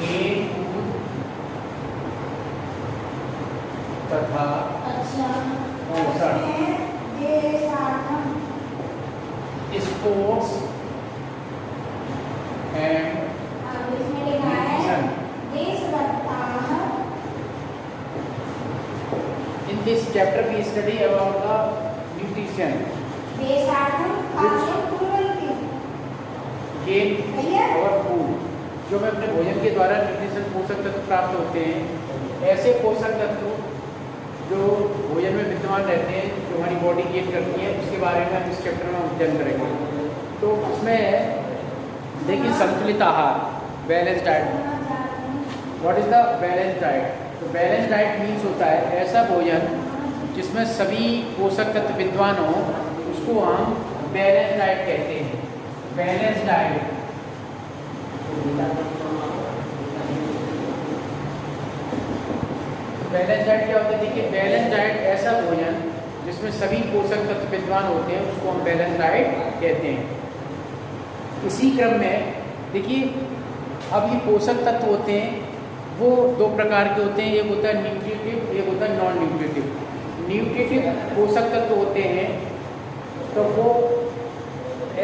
खेल तथा पोषण sports and in this chapter we study about the nutrition gain our food जो हमें अपने भोजन के द्वारा न्यूट्रिशन पोषक तत्व प्राप्त होते हैं। ऐसे पोषक तत्व जो भोजन में विद्यमान रहते हैं जो हमारी बॉडी गेन करती है उसके बारे में हम इस चैप्टर में अध्ययन करेंगे। तो उसमें देखिए संतुलित आहार balance diet. What is the balance diet? तो बैलेंस डाइट मीन्स होता है ऐसा भोजन जिसमें सभी पोषक तत्व विद्यमान हो, उसको हम बैलेंस डाइट कहते हैं। बैलेंस डाइट बैलेंस डाइट क्या होता है? देखिए बैलेंस डाइट ऐसा भोजन जिसमें सभी पोषक तत्व विद्यमान होते हैं उसको हम बैलेंस डाइट कहते हैं। इसी क्रम में देखिए अब ये पोषक तत्व होते हैं वो दो प्रकार के होते हैं, एक होता है न्यूट्रिटिव, एक होता है नॉन न्यूट्रिटिव। न्यूट्रिटिव पोषक तत्व होते हैं तो वो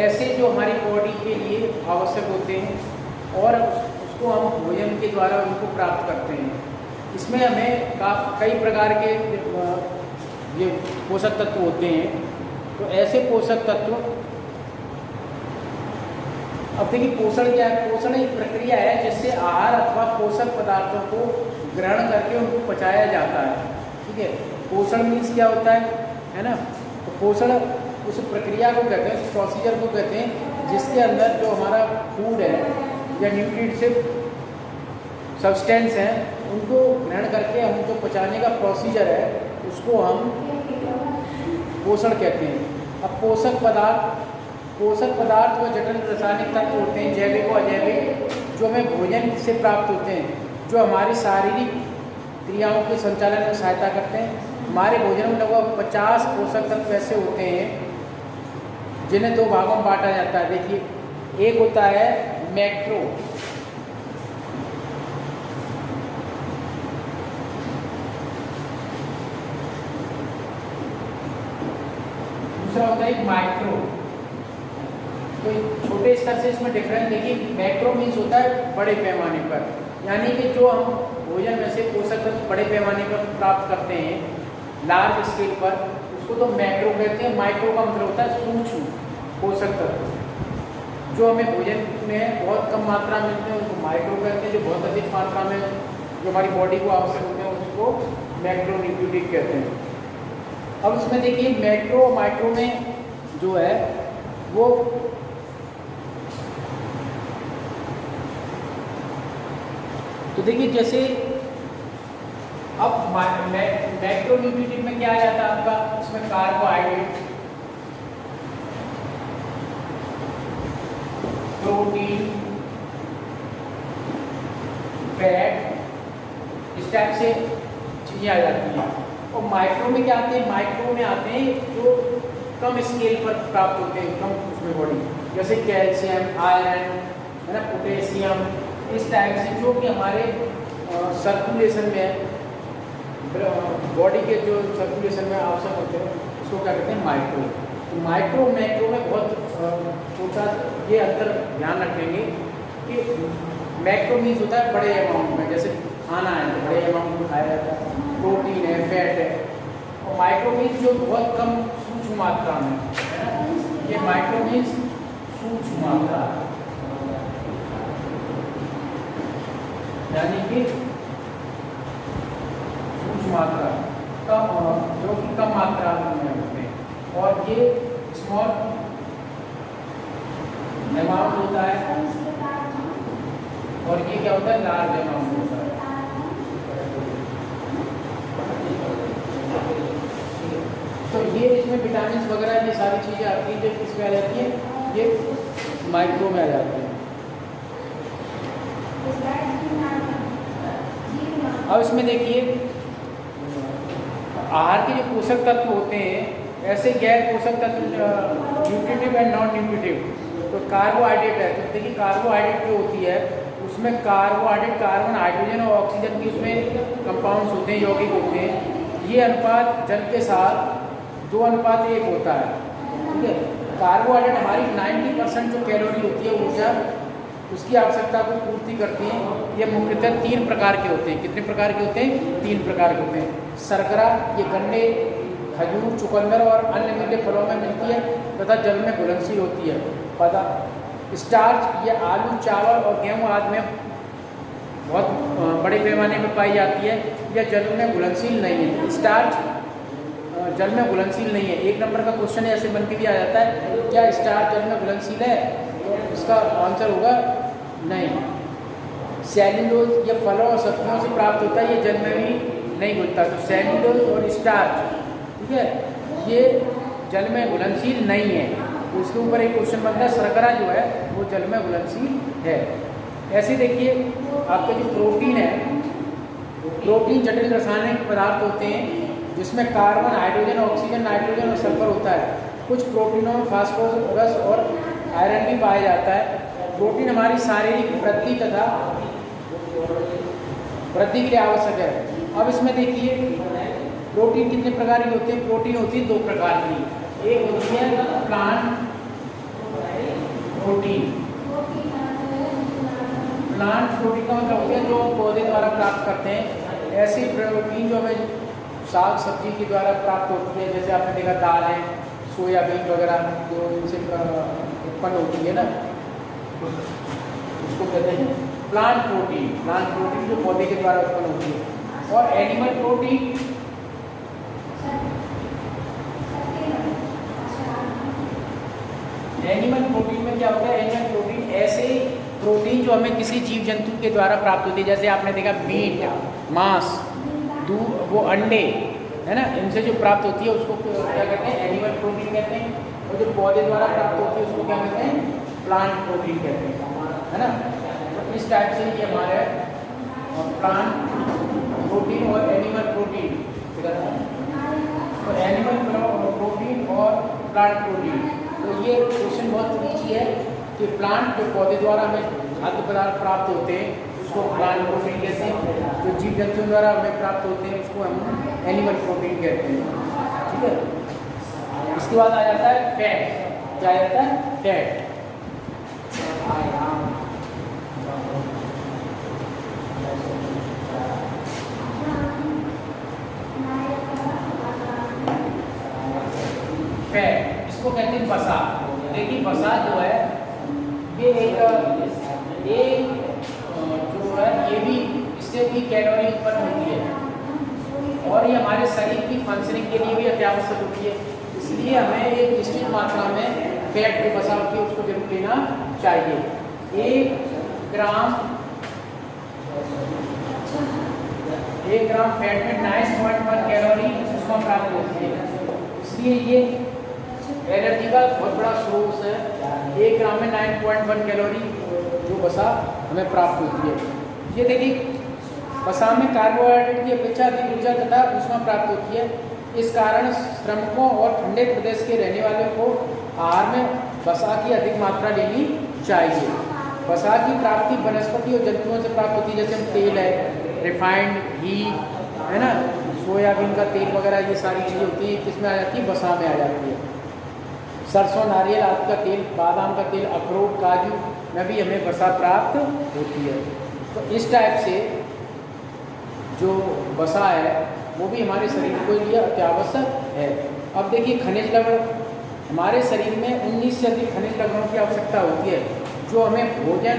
ऐसे जो हमारी बॉडी के लिए आवश्यक होते हैं और उसको हम भोजन के द्वारा उनको प्राप्त करते हैं। इसमें हमें कई प्रकार के ये पोषक तत्व होते हैं। तो ऐसे पोषक तत्व अब देखिए पोषण क्या है? पोषण एक प्रक्रिया है जिससे आहार अथवा पोषक पदार्थों को ग्रहण करके उनको पचाया जाता है। ठीक है, पोषण मीन्स क्या होता है ना? तो पोषण उस प्रक्रिया को कहते हैं, उस प्रोसीजर को कहते हैं जिसके अंदर जो हमारा फूड है या न्यूट्रिटिव सब्सटेंस है उनको ग्रहण करके हम जो पचाने का प्रोसीजर है उसको हम पोषण कहते हैं। अब पोषक पदार्थ व जटिल रासायनिक तत्व होते हैं, जैविक व अजैविक, जो हमें भोजन से प्राप्त होते हैं, जो हमारी शारीरिक क्रियाओं के संचालन में सहायता करते हैं। हमारे भोजन में लगभग 50 पोषक तत्व ऐसे होते हैं जिन्हें दो भागों में बांटा जाता है। देखिए एक होता है मैक्रो, दूसरा होता है माइक्रो। तो छोटे स्तर से इसमें डिफरेंस देखिए। मैक्रो मीन्स होता है बड़े पैमाने पर, यानी कि जो हम भोजन में से पोषक तत्व बड़े पैमाने पर प्राप्त करते हैं लार्ज स्केल पर, उसको तो मैक्रो कहते हैं। माइक्रो का मतलब होता है सूक्ष्म पोषक तत्व जो हमें भोजन में बहुत कम मात्रा में मिलते हैं उसको माइक्रो कहते हैं। जो बहुत अधिक मात्रा में जो हमारी बॉडी को आवश्यक होते हैं उसको मैक्रो न्यूट्रिटिव कहते हैं। अब इसमें देखिए मैक्रो और माइक्रो में जो है वो तो देखिए जैसे अब मैक्रो न्यूट्रिटिव में क्या आ जाता है आपका? इसमें कार्बोहाइड्रेट, प्रोटीन, फैट, इस टाइप से चीजें आ जाती हैं। और माइक्रो में क्या आते हैं? माइक्रो में आते हैं जो कम स्केल पर प्राप्त होते हैं, कम उसमें बॉडी, जैसे कैल्शियम, आयरन है ना, पोटेशियम, इस टाइप से जो कि हमारे सर्कुलेशन में बॉडी के जो सर्कुलेशन में आवश्यक होते हैं उसको क्या कहते हैं? माइक्रो। तो माइक्रो मैक्रो में बहुत छोटा ये अंतर ध्यान रखेंगे कि मैक्रो मीन्स होता है बड़े अमाउंट में, जैसे खाना है तो बड़े अमाउंट में खाया जाता है, प्रोटीन है, फैट है। और माइक्रो मीन्स जो बहुत कम सूक्ष्म मात्रा में है ना, ये माइक्रो मीन्स सूक्ष्म मात्रा, यानी कि सूक्ष्म मात्रा कम, जो कि कम मात्रा में होते हैं। और ये स्मॉल अमाउंट होता है और ये क्या होता है? लार्ज अमाउंट होता है। तो ये इसमें विटामिन वगैरह ये सारी चीज़ें आती हैं जो किसमें आ जाती हैं? ये माइक्रो में आ जाती हैं। अब इसमें देखिए आहार के जो पोषक तत्व होते हैं, ऐसे गैर पोषक तत्व न्यूट्रिटिव एंड नॉन न्यूट्रिटिव, तो तो कार्बोहाइड्रेट है, तो देखिए कार्बोहाइड्रेट जो होती है उसमें कार्बोहाइड्रेट कार्बन हाइड्रोजन और ऑक्सीजन की उसमें कंपाउंड्स होते हैं, यौगिक होते हैं। ये अनुपात जल के साथ 2:1 होता है, ठीक है। कार्बोहाइड्रेट हमारी 90% जो कैलोरी होती है ऊर्जा उसकी आवश्यकता को पूर्ति करती हैं। ये मुख्यतः 3 प्रकार के होते हैं। कितने प्रकार के होते हैं? 3 प्रकार के होते हैं। शर्करा ये गन्ने, खजूर, चुकंदर और अन्य मीठे फलों में मिलती है तथा जल में घुलनशील होती है। स्टार्च ये आलू, चावल और गेहूँ आदि में बहुत बड़े पैमाने में पाई जाती है। यह जल में घुलनशील नहीं है। स्टार्च जल में घुलनशील नहीं है। 1 नंबर का क्वेश्चन ऐसे बन के भी आ जाता है, क्या स्टार्च जल में घुलनशील है? तो इसका आंसर होगा नहीं। सेल्यूलोज ये फलों और सब्जियों से प्राप्त होता है, ये जल में भी नहीं घुलता। तो सेल्यूलोज और स्टार्च, ठीक है, ये जल में घुलनशील नहीं है। तो उसके ऊपर एक क्वेश्चन बनता है, शर्करा जो है वो जल में घुलनशील है। ऐसे देखिए आपका जो प्रोटीन है, प्रोटीन जटिल रासायनिक पदार्थ होते हैं जिसमें कार्बन, हाइड्रोजन, ऑक्सीजन, नाइट्रोजन और सल्फर होता है। कुछ प्रोटीनों में फास्फोरस और आयरन भी पाया जाता है। प्रोटीन हमारी शारीरिक वृद्धि तथा वृद्धि के लिए आवश्यक है। अब इसमें देखिए प्रोटीन कितने प्रकार की होती है? प्रोटीन होती है 2 प्रकार की। एक होती है प्लांट प्रोटीन। प्लांट प्रोटीन का मतलब होता है जो पौधे द्वारा प्राप्त करते हैं। ऐसी प्रोटीन जो हमें साग सब्जी के द्वारा प्राप्त होती है, जैसे आपने देखा दाल है, सोयाबीन वगैरह जो इनसे उत्पन्न होती है ना, उसको कहते हैं प्लांट प्रोटीन। प्लांट प्रोटीन जो पौधे के द्वारा उत्पन्न होती है। और एनिमल प्रोटीन, एनिमल प्रोटीन में क्या होता है? एनिमल प्रोटीन ऐसे प्रोटीन जो हमें किसी जीव जंतु के द्वारा प्राप्त होती है, जैसे आपने देखा मीट, मांस, दूध, वो अंडे है ना, इनसे जो प्राप्त होती है उसको क्या कहते हैं? एनिमल प्रोटीन कहते हैं। और जो पौधे द्वारा प्राप्त होती है उसको क्या कहते हैं? प्लांट प्रोटीन कहते हैं, है ना। तो इस टाइप से ये हमारे प्लांट प्रोटीन और एनिमल प्रोटीन, तो एनिमल प्रोटीन और प्लांट प्रोटीन। तो ये क्वेश्चन बहुत ईजी है कि प्लांट जो पौधे द्वारा हमें खाद्य पदार्थ प्राप्त होते हैं उसको प्लांट प्रोटीन कहते हैं। जो जीव जंतुओं द्वारा हमें प्राप्त होते हैं उसको हम एनिमल प्रोटीन कहते हैं, ठीक है। इसके बाद आ जाता है फैट। क्या आ जाता है? फैट। फैट इसको कहते हैं वसा। देखिए वसा जो है ये एक जो है ये भी इससे भी कैलोरी उत्पन्न होती है और ये हमारे शरीर की फंक्शनिंग के लिए भी अत्यावश्यक होती है। इसलिए हमें एक निश्चित मात्रा में फैट जो वसा होती है उसको जरूर लेना चाहिए। 1 ग्राम फैट में 9.1 कैलोरी उसमें प्राप्त होती है। इसलिए ये एनर्जी का बहुत बड़ा सोर्स है। 1 ग्राम में 9.1 कैलोरी जो वसा हमें प्राप्त होती है। ये देखिए वसा में कार्बोहाइड्रेट की अपेक्षा अधिक ऊर्जा तथा ऊष्मा प्राप्त होती है। इस कारण श्रमिकों और ठंडे प्रदेश के रहने वालों को आहार में वसा की अधिक मात्रा लेनी चाहिए। वसा की प्राप्ति वनस्पति और जंतुओं से प्राप्त होती है, जैसे तेल है, रिफाइंड घी है ना, सोयाबीन का तेल वगैरह, ये सारी चीज़ें होती है किसमें आ जाती है? वसा में आ जाती है। सरसों, नारियल आदि का तेल, बादाम का तेल, अखरोट, काजू में भी हमें वसा प्राप्त होती है। तो इस टाइप से जो वसा है वो भी हमारे शरीर के लिए अत्यावश्यक है। अब देखिए खनिज लवण, हमारे शरीर में 19 से अधिक खनिज लवणों की आवश्यकता होती है जो हमें भोजन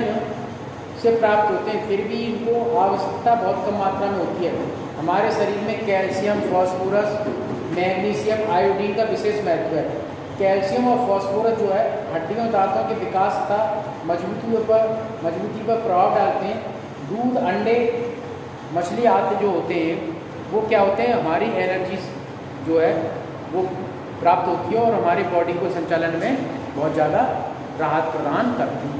से प्राप्त होते हैं, फिर भी इनको आवश्यकता बहुत कम मात्रा में होती है। हमारे शरीर में कैल्शियम, फास्फोरस, मैग्नीशियम, आयोडीन का विशेष महत्व है। कैल्शियम और फास्फोरस जो है हड्डियों, दांतों के विकास तथा मजबूती पर प्रभाव डालते हैं। दूध, अंडे, मछली आदि जो होते हैं वो क्या होते हैं? हमारी एनर्जी जो है वो प्राप्त होती है और हमारी बॉडी को संचालन में बहुत ज़्यादा राहत प्रदान करती है।